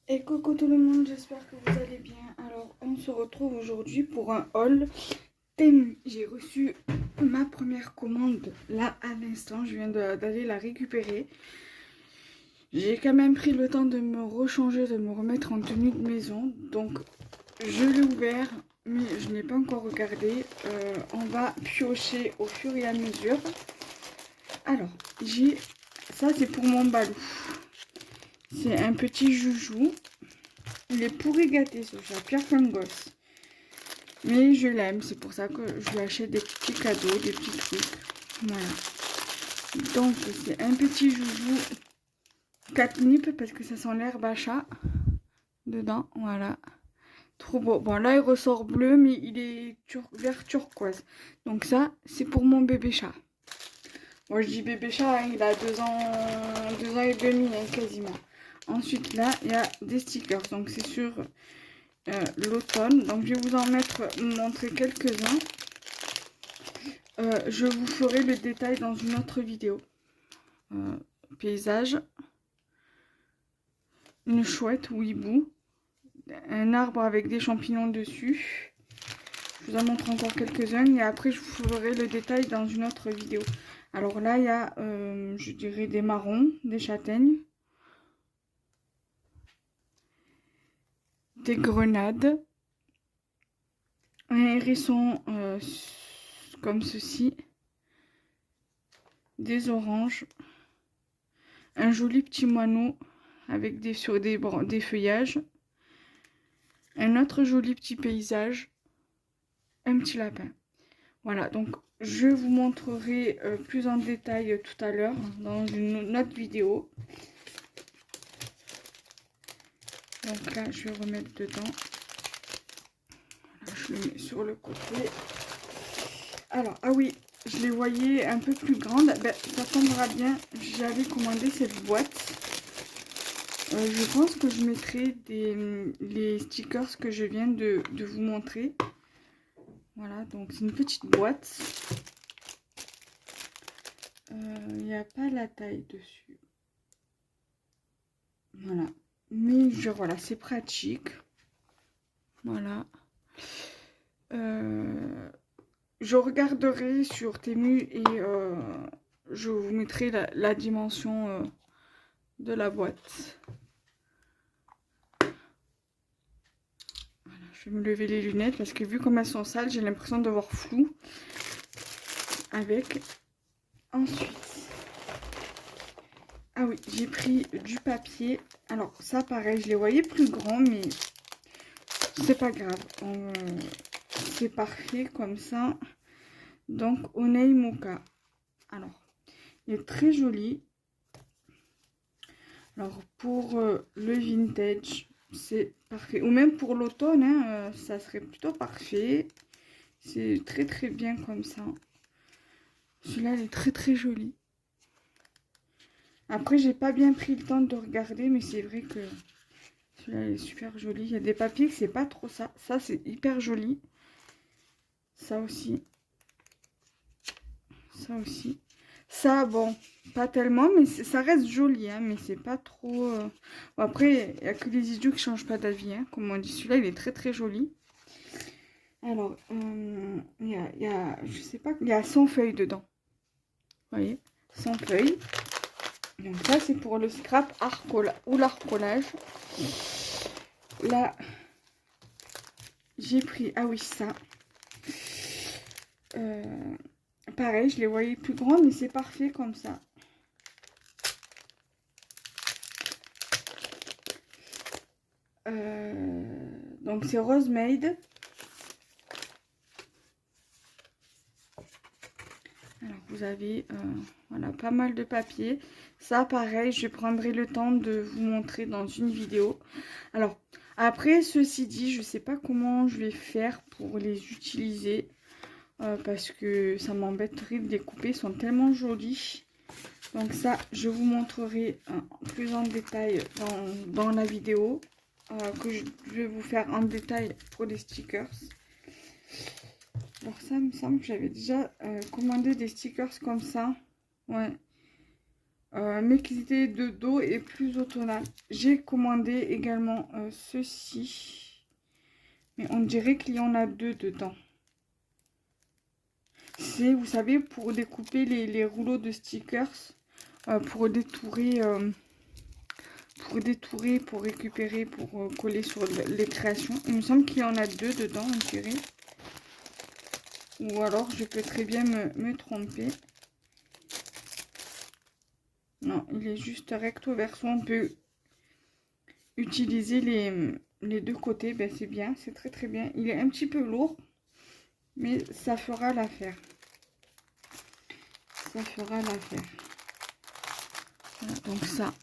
Et coucou tout le monde, j'espère que vous allez bien. Alors, on se retrouve aujourd'hui pour un haul Temu. J'ai reçu ma première commande là à l'instant, je viens d'aller la récupérer. J'ai quand même pris le temps de me rechanger, de me remettre en tenue de maison. Donc, je l'ai ouvert, mais je n'ai pas encore regardé. On va piocher au fur et à mesure. Alors, ça c'est pour mon balou. C'est un petit joujou. Il est pourri gâté ce chat, pire qu'un gosse. Mais je l'aime, c'est pour ça que je lui achète des petits cadeaux, des petits trucs. Voilà. Donc c'est un petit joujou catnip parce que ça sent l'herbe à chat dedans. Voilà. Trop beau. Bon là il ressort bleu mais il est vert turquoise. Donc ça c'est pour mon bébé chat. Moi je dis bébé chat, hein, il a 2 ans et demi hein, quasiment. Ensuite là il y a des stickers. Donc c'est sur l'automne. Donc je vais vous montrer quelques-uns. Je vous ferai le détail dans une autre vidéo. Paysage, une chouette ou hibou, un arbre avec des champignons dessus. Je vous en montre encore quelques-uns et après je vous ferai le détail dans une autre vidéo. Alors là il y a, je dirais des marrons, des châtaignes, des grenades, un hérisson comme ceci, des oranges, un joli petit moineau avec des feuillages, un autre joli petit paysage, un petit lapin. Voilà, donc je vous montrerai plus en détail tout à l'heure dans une autre vidéo. Donc là, je vais remettre dedans. Voilà, je le mets sur le côté. Alors, ah oui, je les voyais un peu plus grandes. Ben, ça tombera bien, j'avais commandé cette boîte. Je pense que je mettrai les stickers que je viens de vous montrer. Voilà, donc c'est une petite boîte. Il n'y a pas la taille dessus. Voilà. Mais voilà, c'est pratique. Voilà. Je regarderai sur Temu et je vous mettrai la dimension de la boîte. Voilà, je vais me lever les lunettes parce que vu comme elles sont sales, j'ai l'impression de voir flou avec. Ensuite, ah oui, j'ai pris du papier. Alors ça pareil, je les voyais plus grands, mais c'est pas grave. C'est parfait comme ça. Donc Onei Mocha. Alors, il est très joli. Alors pour le vintage, c'est parfait. Ou même pour l'automne, hein, ça serait plutôt parfait. C'est très très bien comme ça. Celui-là, il est très très joli. Après, j'ai pas bien pris le temps de regarder, mais c'est vrai que celui-là, il est super joli. Il y a des papiers que c'est pas trop ça. Ça, c'est hyper joli. Ça aussi. Ça aussi. Ça, bon, pas tellement, mais ça reste joli, hein, mais c'est pas trop... Bon, après, il n'y a que les idiots qui changent pas d'avis, hein, comme on dit. Celui-là, il est très très joli. Alors, je sais pas, il y a 100 feuilles dedans. Vous voyez, 100 feuilles. Donc ça, c'est pour le scrap ou l'arcolage. Là, j'ai pris, ah oui, ça. Pareil, je les voyais plus grands, mais c'est parfait comme ça. Donc c'est Rosemade. Alors vous avez voilà, pas mal de papier. Ça pareil, je prendrai le temps de vous montrer dans une vidéo. Alors après, ceci dit, je sais pas comment je vais faire pour les utiliser. Parce que ça m'embêterait de les couper, ils sont tellement jolis. Donc ça, je vous montrerai plus en détail dans la vidéo que je vais vous faire en détail pour les stickers. Alors ça, il me semble que j'avais déjà commandé des stickers comme ça. Ouais. mixité de dos et plus automnal. J'ai commandé également ceci, mais on dirait qu'il y en a deux dedans. C'est, vous savez, pour découper les rouleaux de stickers, pour détourer, pour récupérer, pour coller sur les créations. Il me semble qu'il y en a deux dedans, on dirait. Ou alors je peux très bien me tromper. Non, il est juste recto verso. On peut utiliser les deux côtés. Ben, c'est bien, c'est très très bien. Il est un petit peu lourd, mais ça fera l'affaire. Ça fera l'affaire. Voilà, donc ça,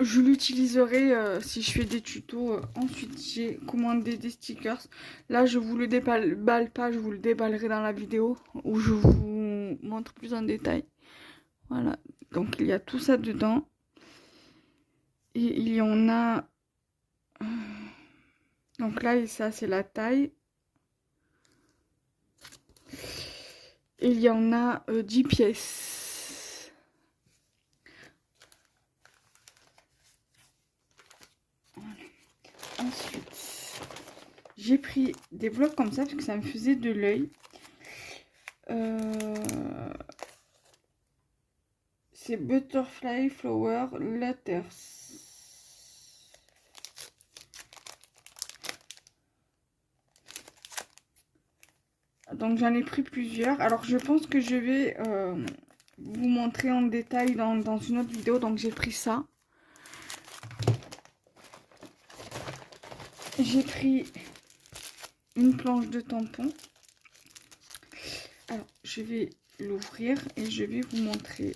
je l'utiliserai si je fais des tutos. Ensuite, j'ai commandé des stickers. Là, je vous le déballe pas, je vous le déballerai dans la vidéo où je vous montre plus en détail. Voilà, donc il y a tout ça dedans. Et il y en a... Donc là, et ça, c'est la taille. Et il y en a 10 pièces. Voilà. Ensuite, j'ai pris des blocs comme ça parce que ça me faisait de l'œil. C'est Butterfly Flower Letters. Donc j'en ai pris plusieurs. Alors je pense que je vais vous montrer en détail dans une autre vidéo. Donc j'ai pris ça. J'ai pris une planche de tampon. Alors je vais l'ouvrir et je vais vous montrer.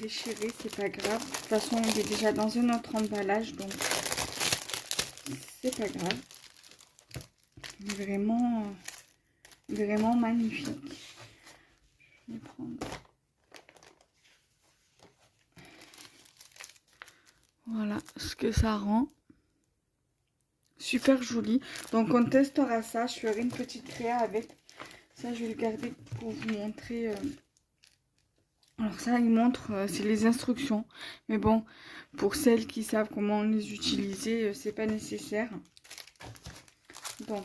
Déchiré, c'est pas grave. De toute façon, il est déjà dans un autre emballage, donc c'est pas grave. Vraiment, vraiment magnifique. Je vais prendre. Voilà ce que ça rend. Super joli. Donc on testera ça. Je ferai une petite créa avec. Ça, je vais le garder pour vous montrer. Alors ça, il montre, c'est les instructions. Mais bon, pour celles qui savent comment les utiliser, c'est pas nécessaire. Donc,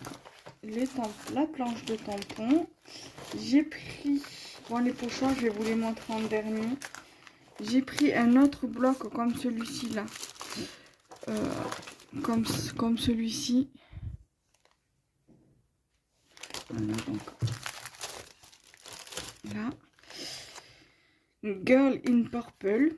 la planche de tampon. J'ai pris, bon les pochoirs, je vais vous les montrer en dernier. J'ai pris un autre bloc comme celui-ci là. Comme celui-ci. Voilà, donc là. Girl in Purple.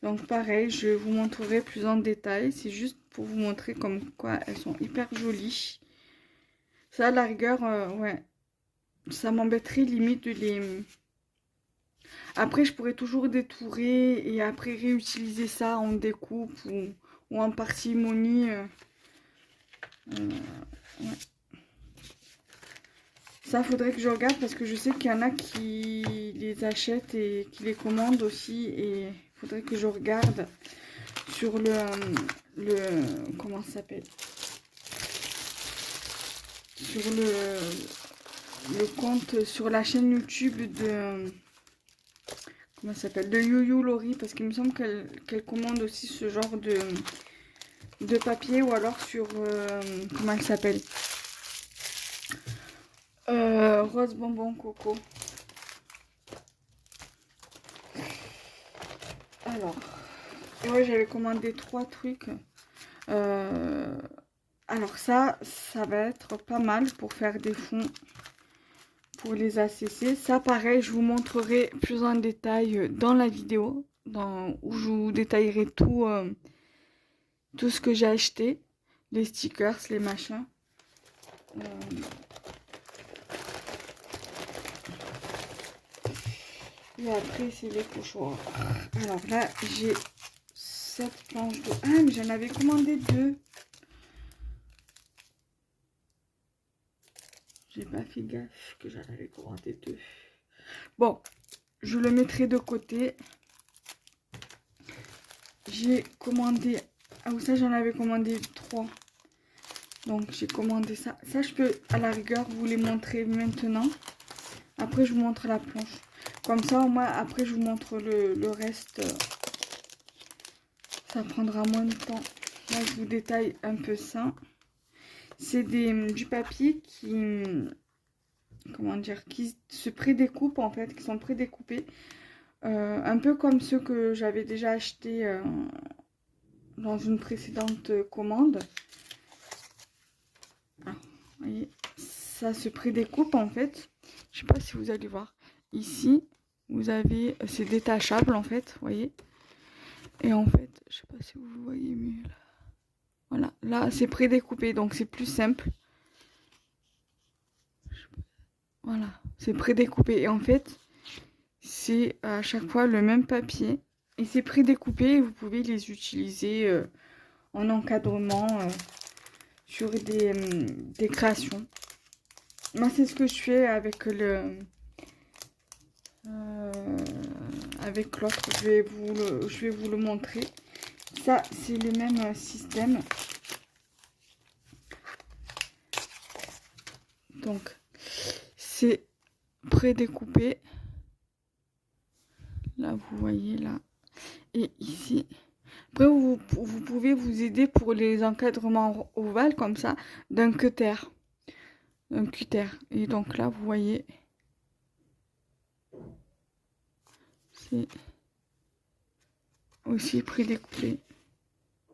Donc pareil, je vous montrerai plus en détail. C'est juste pour vous montrer comme quoi elles sont hyper jolies. Ça, à la rigueur, ouais. Ça m'embêterait limite de les... Après, je pourrais toujours détourer et après réutiliser ça en découpe ou en parcimonie. Ouais. Ça, faudrait que je regarde parce que je sais qu'il y en a qui les achètent et qui les commandent aussi. Et il faudrait que je regarde sur le comment ça s'appelle? Sur le compte, sur la chaîne YouTube de... Comment ça s'appelle? De You Laurie. Parce qu'il me semble qu'elle commande aussi ce genre de papier. Ou alors sur... comment elle s'appelle? Rose bonbon coco. Alors, ouais, j'avais commandé 3 trucs. Alors ça va être pas mal pour faire des fonds pour les ACC. Ça, pareil, je vous montrerai plus en détail dans la vidéo, où je vous détaillerai tout, tout ce que j'ai acheté, les stickers, les machins. Et après, c'est les pochoirs. Alors là, j'ai cette planche de... Ah, mais j'en avais commandé 2. J'ai pas fait gaffe que j'en avais commandé 2. Bon, je le mettrai de côté. J'ai commandé... Ah, ou ça, j'en avais commandé 3. Donc, j'ai commandé ça. Ça, je peux, à la rigueur, vous les montrer maintenant. Après, je vous montre la planche. Comme ça, au moins, après, je vous montre le reste. Ça prendra moins de temps. Là, je vous détaille un peu ça. C'est du papier qui... Comment dire, qui se prédécoupent en fait, qui sont prédécoupés. Un peu comme ceux que j'avais déjà achetés dans une précédente commande. Ah, vous voyez, ça se prédécoupe en fait. Je sais pas si vous allez voir. Ici, vous avez, c'est détachable en fait, vous voyez. Et en fait, je sais pas si vous voyez mieux là. Voilà, là c'est prédécoupé, donc c'est plus simple. Voilà, c'est prédécoupé. Et en fait, c'est à chaque fois le même papier. Et c'est prédécoupé et vous pouvez les utiliser en encadrement sur des créations. Moi, c'est ce que je fais avec avec l'autre. Je vais vous le montrer. Ça, c'est le même système. Donc, c'est prédécoupé. Là, vous voyez, là. Et ici. Après, vous pouvez vous aider pour les encadrements ovales, comme ça, d'un cutter. Un cutter. Et donc là, vous voyez, c'est aussi prédécoupé.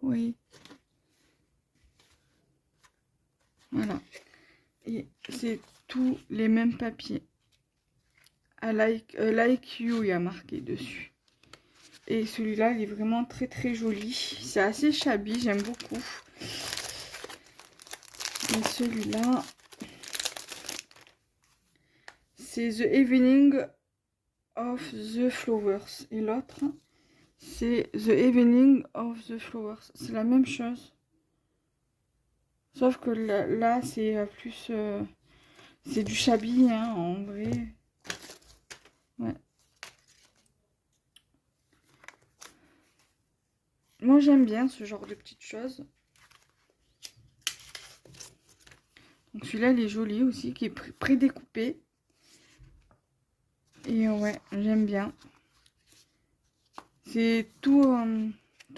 Vous voyez. Voilà. Et c'est tous les mêmes papiers. Like you, il y a marqué dessus. Et celui-là, il est vraiment très très joli. C'est assez shabby, j'aime beaucoup. Et celui-là, c'est The Evening of the Flowers. Et l'autre, c'est The Evening of the Flowers. C'est la même chose. Sauf que là c'est plus... c'est du shabby, hein, en vrai. Ouais. Moi, j'aime bien ce genre de petites choses. Donc celui-là, il est joli aussi, qui est prédécoupé. Et ouais, j'aime bien. C'est tous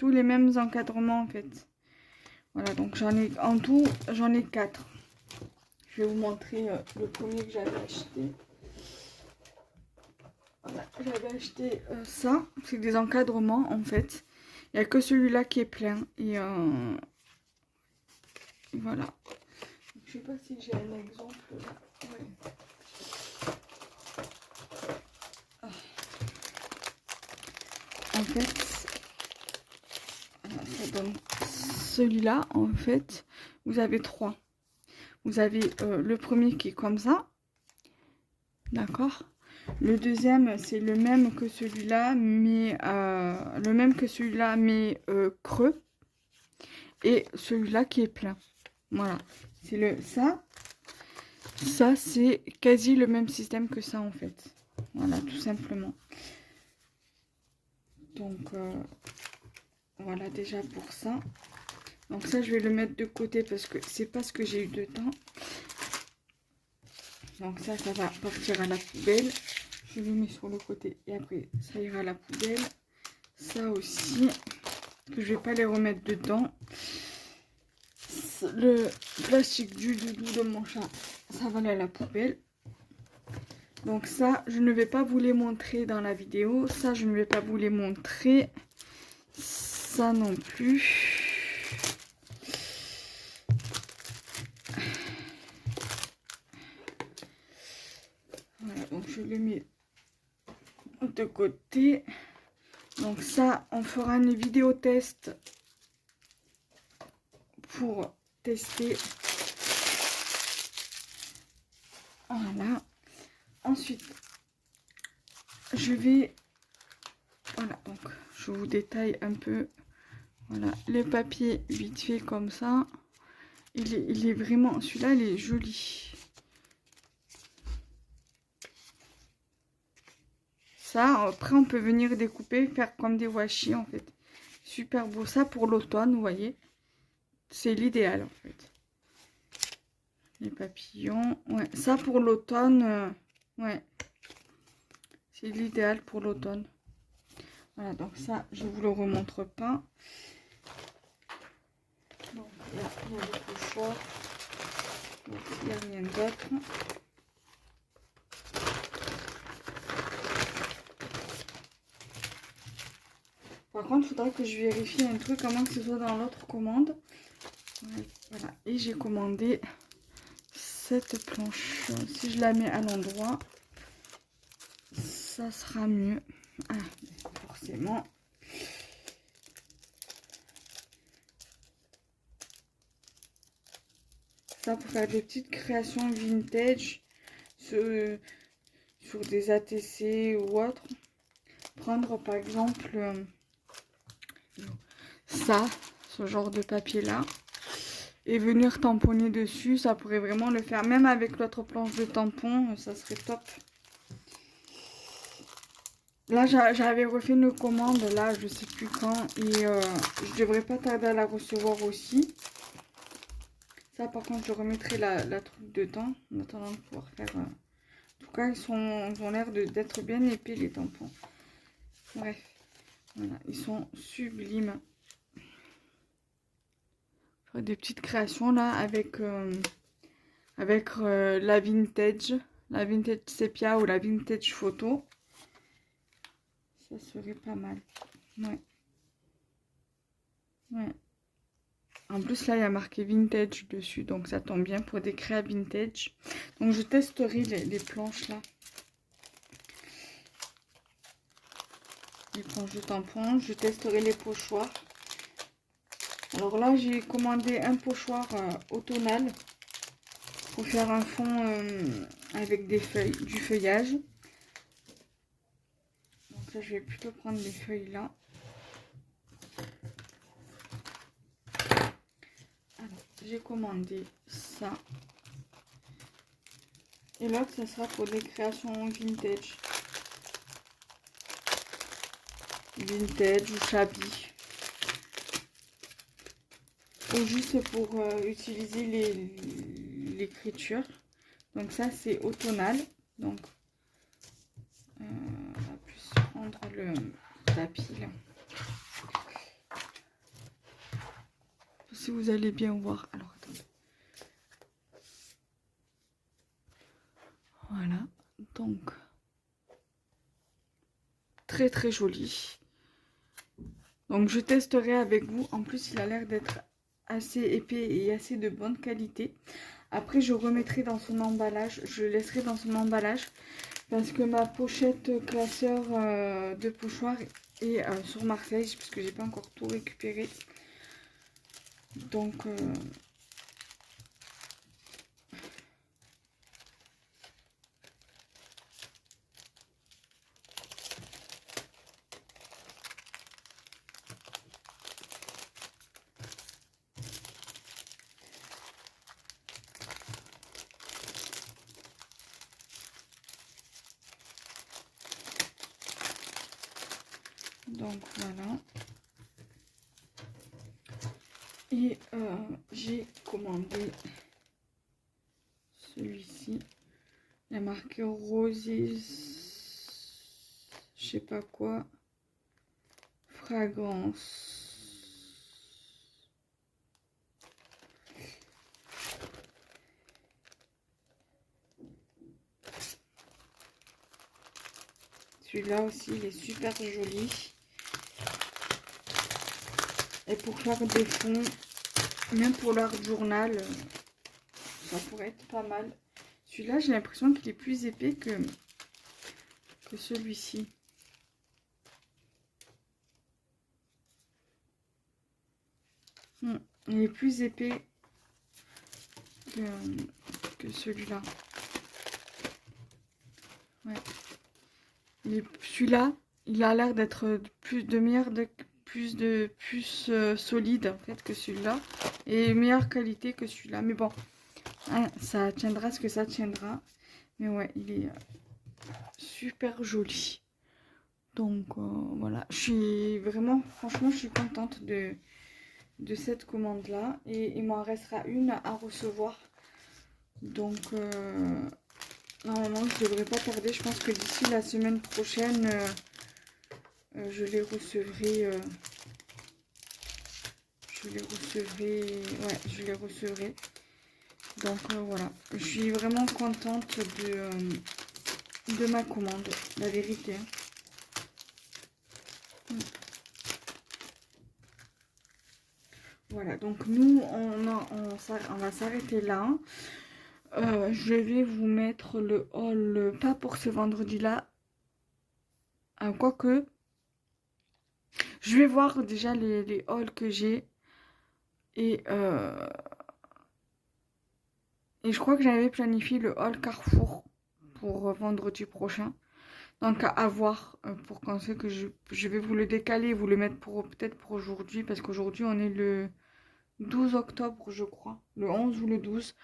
les mêmes encadrements, en fait. Voilà, donc en tout, j'en ai 4. Je vais vous montrer le premier que j'avais acheté. Voilà, j'avais acheté ça. C'est des encadrements, en fait. Il n'y a que celui-là qui est plein. Et voilà. Je sais pas si j'ai un exemple là. Ouais. En fait, ça donne celui-là. En fait, vous avez 3. Vous avez le premier qui est comme ça. D'accord. Le deuxième, c'est le même que celui-là, mais creux. Et celui-là qui est plein. Voilà. C'est ça. Ça, c'est quasi le même système que ça, en fait. Voilà, tout simplement. Donc, voilà déjà pour ça. Donc ça, je vais le mettre de côté parce que c'est pas ce que j'ai eu de temps. Donc ça va partir à la poubelle. Je le mets sur le côté et après, ça ira à la poubelle. Ça aussi, que je vais pas les remettre dedans. Le plastique du doudou de mon chat, ça va aller à la poubelle. Donc ça, je ne vais pas vous les montrer dans la vidéo. Ça, je ne vais pas vous les montrer. Ça non plus. Voilà, donc je le mets de côté. Donc ça, on fera une vidéo test pour tester. Voilà. Ensuite, je vais... Voilà, donc je vous détaille un peu. Voilà, les papiers vite fait comme ça. Il est vraiment... Celui-là, il est joli. Ça, après, on peut venir découper, faire comme des washi, en fait. Super beau. Ça, pour l'automne, vous voyez. C'est l'idéal, en fait. Les papillons. Ouais, ça, pour l'automne, ouais. C'est l'idéal pour l'automne. Voilà, donc ça, je vous le remontre pas. Donc, là, il y a le pochoir. Donc, il n'y a rien d'autre. Par contre, il faudra que je vérifie un truc, comment que ce soit dans l'autre commande. Ouais, voilà, et j'ai commandé cette planche. Si je la mets à l'endroit, ça sera mieux. Ah, forcément. Ça pour faire des petites créations vintage sur des ATC ou autre. Prendre par exemple ça, ce genre de papier là, et venir tamponner dessus. Ça pourrait vraiment le faire, même avec l'autre planche de tampon, ça serait top. Là, j'avais refait une commande, là, je sais plus quand, et je devrais pas tarder à la recevoir aussi. Ça, par contre, je remettrai la truc dedans, en attendant de pouvoir faire... En tout cas, ils ont l'air d'être bien épais, les tampons. Bref, voilà, ils sont sublimes. Des petites créations, là, avec la vintage sépia ou la vintage photo. Ça serait pas mal. Ouais. Ouais. En plus, là, il y a marqué vintage dessus. Donc, ça tombe bien pour des créas vintage. Donc, je testerai les planches, là. Les planches de tampons. Je testerai les pochoirs. Alors là, j'ai commandé un pochoir automnal. Pour faire un fond avec des feuilles, du feuillage. Donc là, je vais plutôt prendre les feuilles là. Alors, j'ai commandé ça. Et l'autre, ça sera pour des créations vintage. Vintage ou shabby. Ou juste pour utiliser l'écriture. Donc ça, c'est automnal. Donc, on va plus prendre le tapis là. Si vous allez bien voir. Alors, attendez. Voilà. Donc, très très joli. Donc, je testerai avec vous. En plus, il a l'air d'être assez épais et assez de bonne qualité. Après, je remettrai dans son emballage. Je le laisserai dans son emballage. Parce que ma pochette classeur de pochoir est sur Marseille. Parce que j'ai pas encore tout récupéré. Donc... Donc voilà. Et j'ai commandé celui-ci. Il y a marqué rosé, je sais pas quoi, fragrance. Celui-là aussi, il est super joli. Et pour faire des fonds, même pour l'art journal, ça pourrait être pas mal. Celui-là, j'ai l'impression qu'il est plus épais que celui-ci. Il est plus épais que celui-là. Ouais. Celui-là, il a l'air d'être plus de meilleur, plus solide en fait que celui-là. Et meilleure qualité que celui-là. Mais bon, hein, ça tiendra ce que ça tiendra. Mais ouais, il est super joli. Donc voilà, je suis vraiment, franchement, je suis contente de cette commande là. Et il m'en restera une à recevoir. Donc normalement, je devrais pas tarder. Je pense que d'ici la semaine prochaine, je les recevrai. Ouais, je les recevrai. Donc voilà, je suis vraiment contente de ma commande, la vérité. Voilà, donc nous, on va s'arrêter là. Je vais vous mettre le haul, pas pour ce vendredi-là. Quoique, je vais voir déjà les hauls que j'ai. Et je crois que j'avais planifié le haul Carrefour pour vendredi prochain. Donc à voir pour quand c'est que je vais vous le décaler, vous le mettre peut-être pour aujourd'hui. Parce qu'aujourd'hui on est le 12 octobre je crois. Le 11 ou le 12.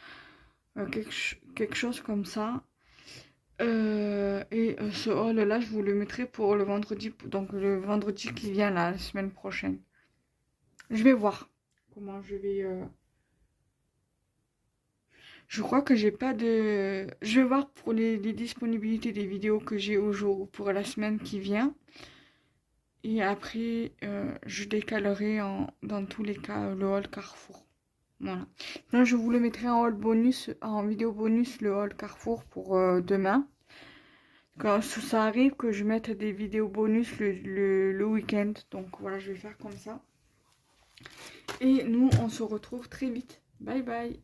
Quelque chose comme ça. Ce haul là je vous le mettrai pour le vendredi. Donc le vendredi qui vient là, la semaine prochaine. Je vais voir comment je vais... Je crois que j'ai pas de... Je vais voir pour les disponibilités des vidéos que j'ai pour la semaine qui vient. Et après, je décalerai dans tous les cas le haul Carrefour. Voilà. Là, je vous le mettrai en haul bonus, en vidéo bonus, le haul Carrefour pour demain. Quand ça arrive que je mette des vidéos bonus le week-end. Donc voilà, je vais faire comme ça. Et nous, on se retrouve très vite. Bye bye.